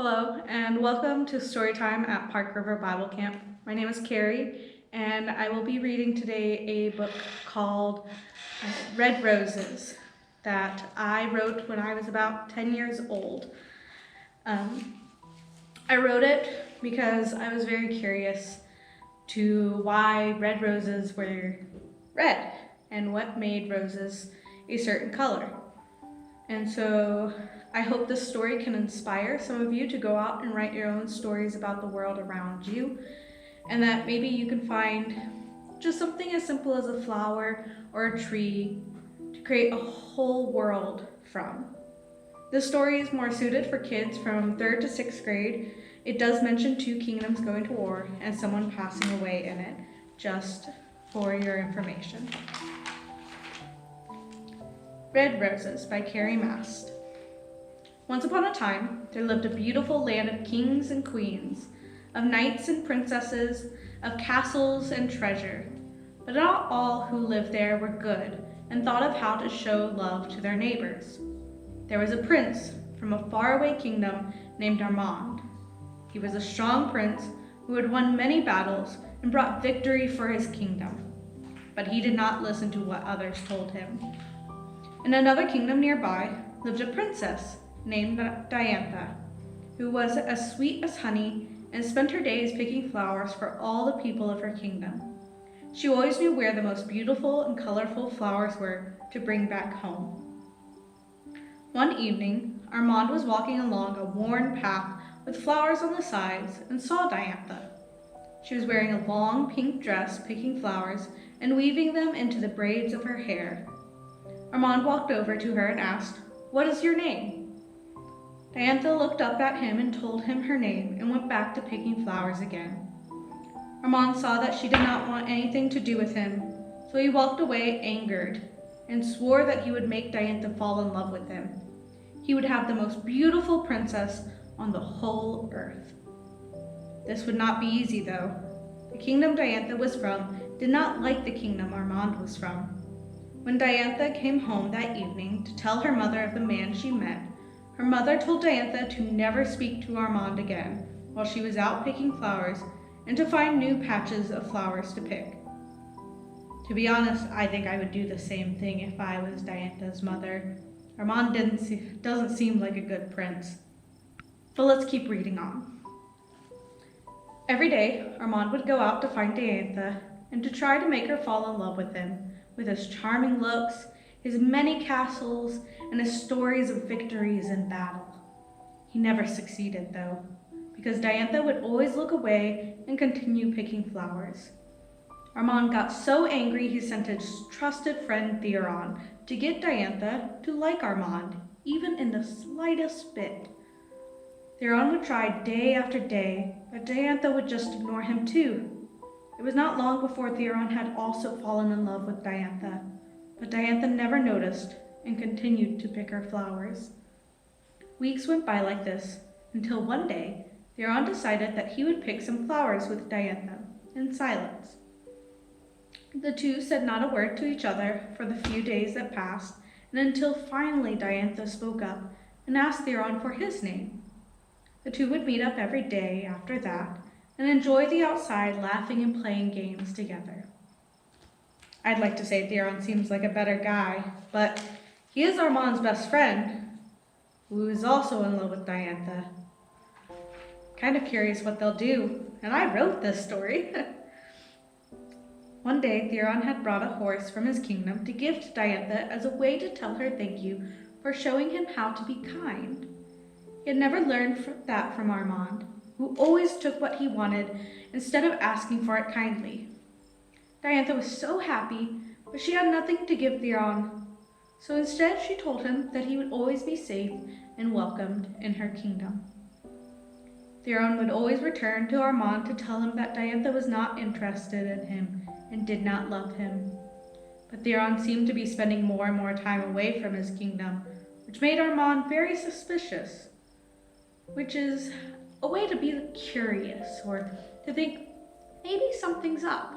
Hello, and welcome to Storytime at Park River Bible Camp. My name is Kari, and I will be reading today a book called Red Roses that I wrote when I was about 10 years old. I wrote it because I was very curious to why red roses were red and what made roses a certain color. And so I hope this story can inspire some of you to go out and write your own stories about the world around you, and that maybe you can find just something as simple as a flower or a tree to create a whole world from. This story is more suited for kids from 3rd to 6th grade. It does mention 2 kingdoms going to war and someone passing away in it, just for your information. Red Roses by Kari. Once upon a time, there lived a beautiful land of kings and queens, of knights and princesses, of castles and treasure. But not all who lived there were good and thought of how to show love to their neighbors. There was a prince from a faraway kingdom named Armand. He was a strong prince who had won many battles and brought victory for his kingdom. But he did not listen to what others told him. In another kingdom nearby lived a princess named Diantha, who was as sweet as honey and spent her days picking flowers for all the people of her kingdom. She always knew where the most beautiful and colorful flowers were to bring back home. One evening, Armand was walking along a worn path with flowers on the sides and saw Diantha. She was wearing a long pink dress picking flowers and weaving them into the braids of her hair. Armand walked over to her and asked, "What is your name?" Diantha looked up at him and told him her name and went back to picking flowers again. Armand saw that she did not want anything to do with him, so he walked away angered and swore that he would make Diantha fall in love with him. He would have the most beautiful princess on the whole earth. This would not be easy, though. The kingdom Diantha was from did not like the kingdom Armand was from. When Diantha came home that evening to tell her mother of the man she met, her mother told Diantha to never speak to Armand again while she was out picking flowers and to find new patches of flowers to pick. To be honest, I think I would do the same thing if I was Diantha's mother. Armand doesn't seem like a good prince. But let's keep reading on. Every day, Armand would go out to find Diantha and to try to make her fall in love with him, with his charming looks, his many castles, and his stories of victories in battle. He never succeeded, though, because Diantha would always look away and continue picking flowers. Armand got so angry he sent his trusted friend Theron to get Diantha to like Armand, even in the slightest bit. Theron would try day after day, but Diantha would just ignore him too. It was not long before Theron had also fallen in love with Diantha, but Diantha never noticed and continued to pick her flowers. Weeks went by like this, until one day, Theron decided that he would pick some flowers with Diantha, in silence. The two said not a word to each other for the few days that passed, and until finally Diantha spoke up and asked Theron for his name. The two would meet up every day after that, and enjoy the outside laughing and playing games together. I'd like to say Theron seems like a better guy, but he is Armand's best friend, who is also in love with Diantha. Kind of curious what they'll do, and I wrote this story. One day, Theron had brought a horse from his kingdom to give to Diantha as a way to tell her thank you for showing him how to be kind. He had never learned that from Armand, who always took what he wanted instead of asking for it kindly. Diantha was so happy, but she had nothing to give Theron, so instead she told him that he would always be safe and welcomed in her kingdom. Theron would always return to Armand to tell him that Diantha was not interested in him and did not love him. But Theron seemed to be spending more and more time away from his kingdom, which made Armand very suspicious, which is a way to be curious or to think maybe something's up.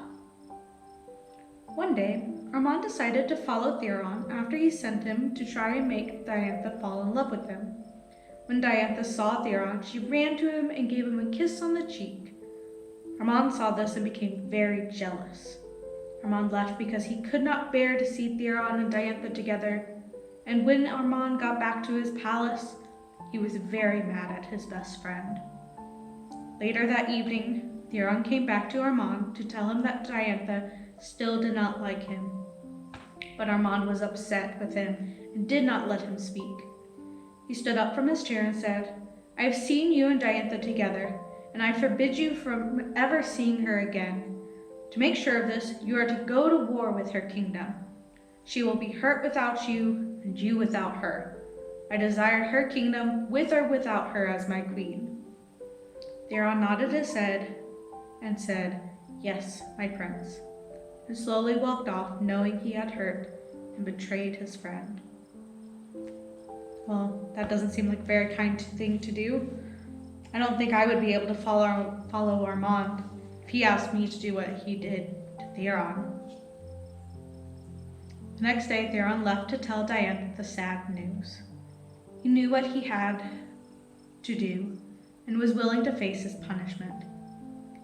One day, Armand decided to follow Theron after he sent him to try and make Diantha fall in love with him. When Diantha saw Theron, she ran to him and gave him a kiss on the cheek. Armand saw this and became very jealous. Armand left because he could not bear to see Theron and Diantha together, and when Armand got back to his palace, he was very mad at his best friend. Later that evening, Theron came back to Armand to tell him that Diantha still did not like him. But Armand was upset with him and did not let him speak. He stood up from his chair and said, "I have seen you and Diantha together, and I forbid you from ever seeing her again. To make sure of this, you are to go to war with her kingdom. She will be hurt without you, and you without her. I desire her kingdom, with or without her, as my queen." Theron nodded his head and said, "Yes, my prince," and slowly walked off, knowing he had hurt and betrayed his friend. Well, that doesn't seem like a very kind thing to do. I don't think I would be able to follow Armand if he asked me to do what he did to Theron. The next day, Theron left to tell Diantha the sad news. He knew what he had to do and was willing to face his punishment.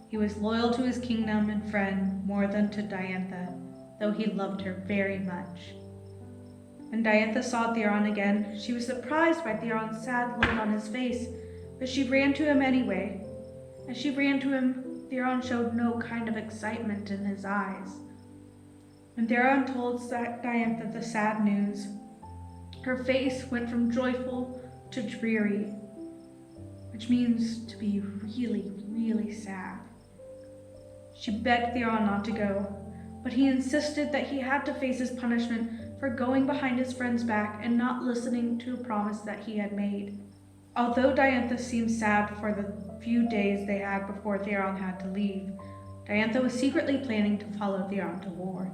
He was loyal to his kingdom and friend more than to Diantha, though he loved her very much. When Diantha saw Theron again, she was surprised by Theron's sad look on his face, but she ran to him anyway. As she ran to him, Theron showed no kind of excitement in his eyes. When Theron told Diantha the sad news, her face went from joyful to dreary, which means to be really, really sad. She begged Theron not to go, but he insisted that he had to face his punishment for going behind his friend's back and not listening to a promise that he had made. Although Diantha seemed sad for the few days they had before Theron had to leave, Diantha was secretly planning to follow Theron to war.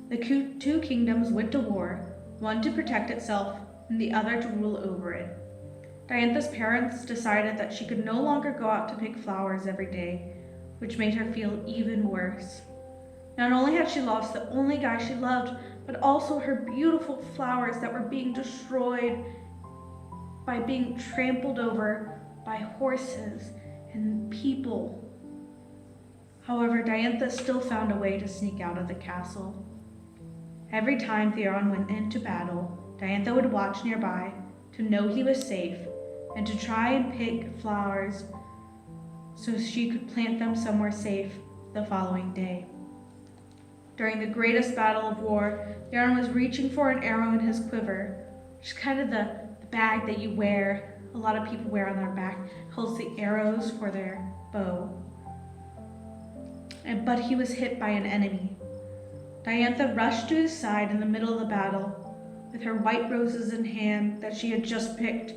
The two kingdoms went to war, one to protect itself and the other to rule over it. Diantha's parents decided that she could no longer go out to pick flowers every day, which made her feel even worse. Not only had she lost the only guy she loved, but also her beautiful flowers that were being destroyed by being trampled over by horses and people. However, Diantha still found a way to sneak out of the castle. Every time Theron went into battle, Diantha would watch nearby to know he was safe and to try and pick flowers so she could plant them somewhere safe the following day. During the greatest battle of war, Theron was reaching for an arrow in his quiver, which is kind of the bag that you wear, a lot of people wear on their back, holds the arrows for their bow. But he was hit by an enemy. Diantha rushed to his side in the middle of the battle, with her white roses in hand that she had just picked.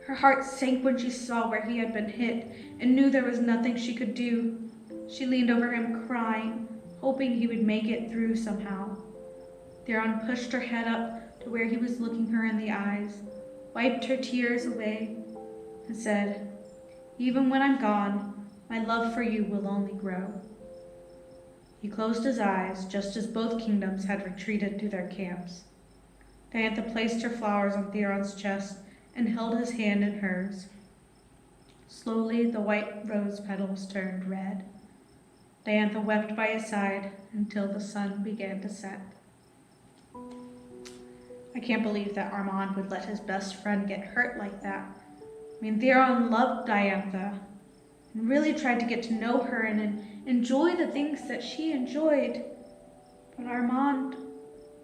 Her heart sank when she saw where he had been hit and knew there was nothing she could do. She leaned over him crying, hoping he would make it through somehow. Theron pushed her head up to where he was looking her in the eyes, wiped her tears away, and said, "Even when I'm gone, my love for you will only grow." He closed his eyes just as both kingdoms had retreated to their camps. Diantha placed her flowers on Theron's chest and held his hand in hers. Slowly, the white rose petals turned red. Diantha wept by his side until the sun began to set. I can't believe that Armand would let his best friend get hurt like that. I mean, Theron loved Diantha and really tried to get to know her and enjoy the things that she enjoyed. But Armand,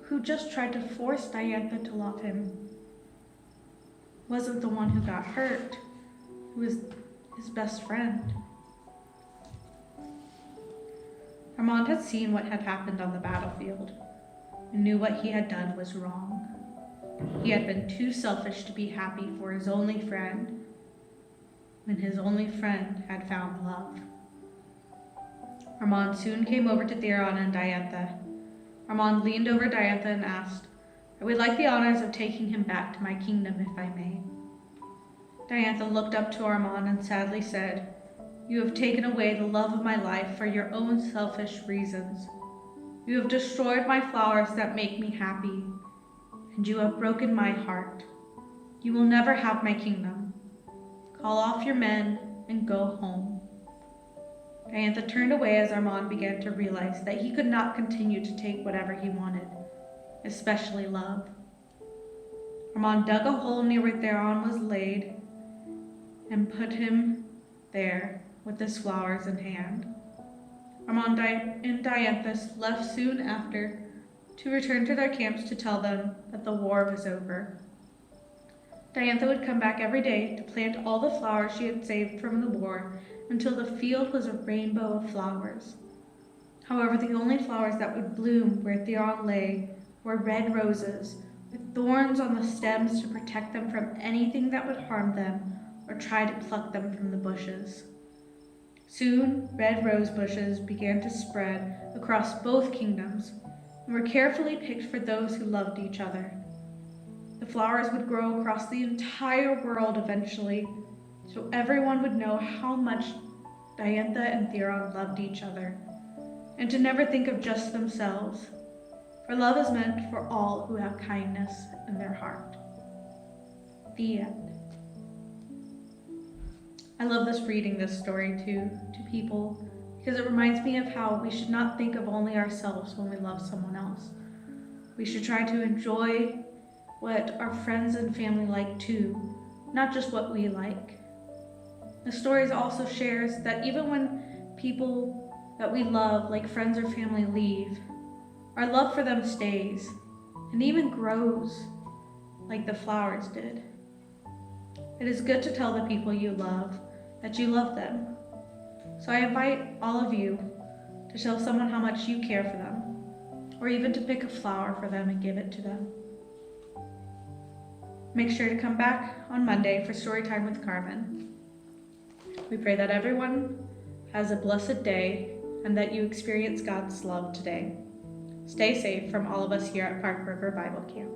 who just tried to force Diantha to love him, wasn't the one who got hurt. It was his best friend. Armand had seen what had happened on the battlefield and knew what he had done was wrong. He had been too selfish to be happy for his only friend when his only friend had found love. Armand soon came over to Theron and Diantha. Armand leaned over Diantha and asked, "I would like the honors of taking him back to my kingdom if I may." Diantha looked up to Armand and sadly said, "You have taken away the love of my life for your own selfish reasons. You have destroyed my flowers that make me happy, and you have broken my heart. You will never have my kingdom. Call off your men and go home. Diantha turned away as Armand began to realize that he could not continue to take whatever he wanted, especially love. Armand dug a hole near where Theron was laid and put him there with his flowers in hand. Armand and Diantha left soon after to return to their camps to tell them that the war was over. Diantha would come back every day to plant all the flowers she had saved from the war until the field was a rainbow of flowers. However, the only flowers that would bloom where Theron lay were red roses with thorns on the stems to protect them from anything that would harm them or try to pluck them from the bushes. Soon, red rose bushes began to spread across both kingdoms and were carefully picked for those who loved each other. The flowers would grow across the entire world eventually, so everyone would know how much Diantha and Theron loved each other, and to never think of just themselves, for love is meant for all who have kindness in their heart. The end. I love reading this story to people because it reminds me of how we should not think of only ourselves when we love someone else. We should try to enjoy what our friends and family like too, not just what we like. The story also shares that even when people that we love, like friends or family, leave, our love for them stays and even grows like the flowers did. It is good to tell the people you love that you love them. So I invite all of you to show someone how much you care for them, or even to pick a flower for them and give it to them. Make sure to come back on Monday for Storytime with Carmen. We pray that everyone has a blessed day and that you experience God's love today. Stay safe from all of us here at Park River Bible Camp.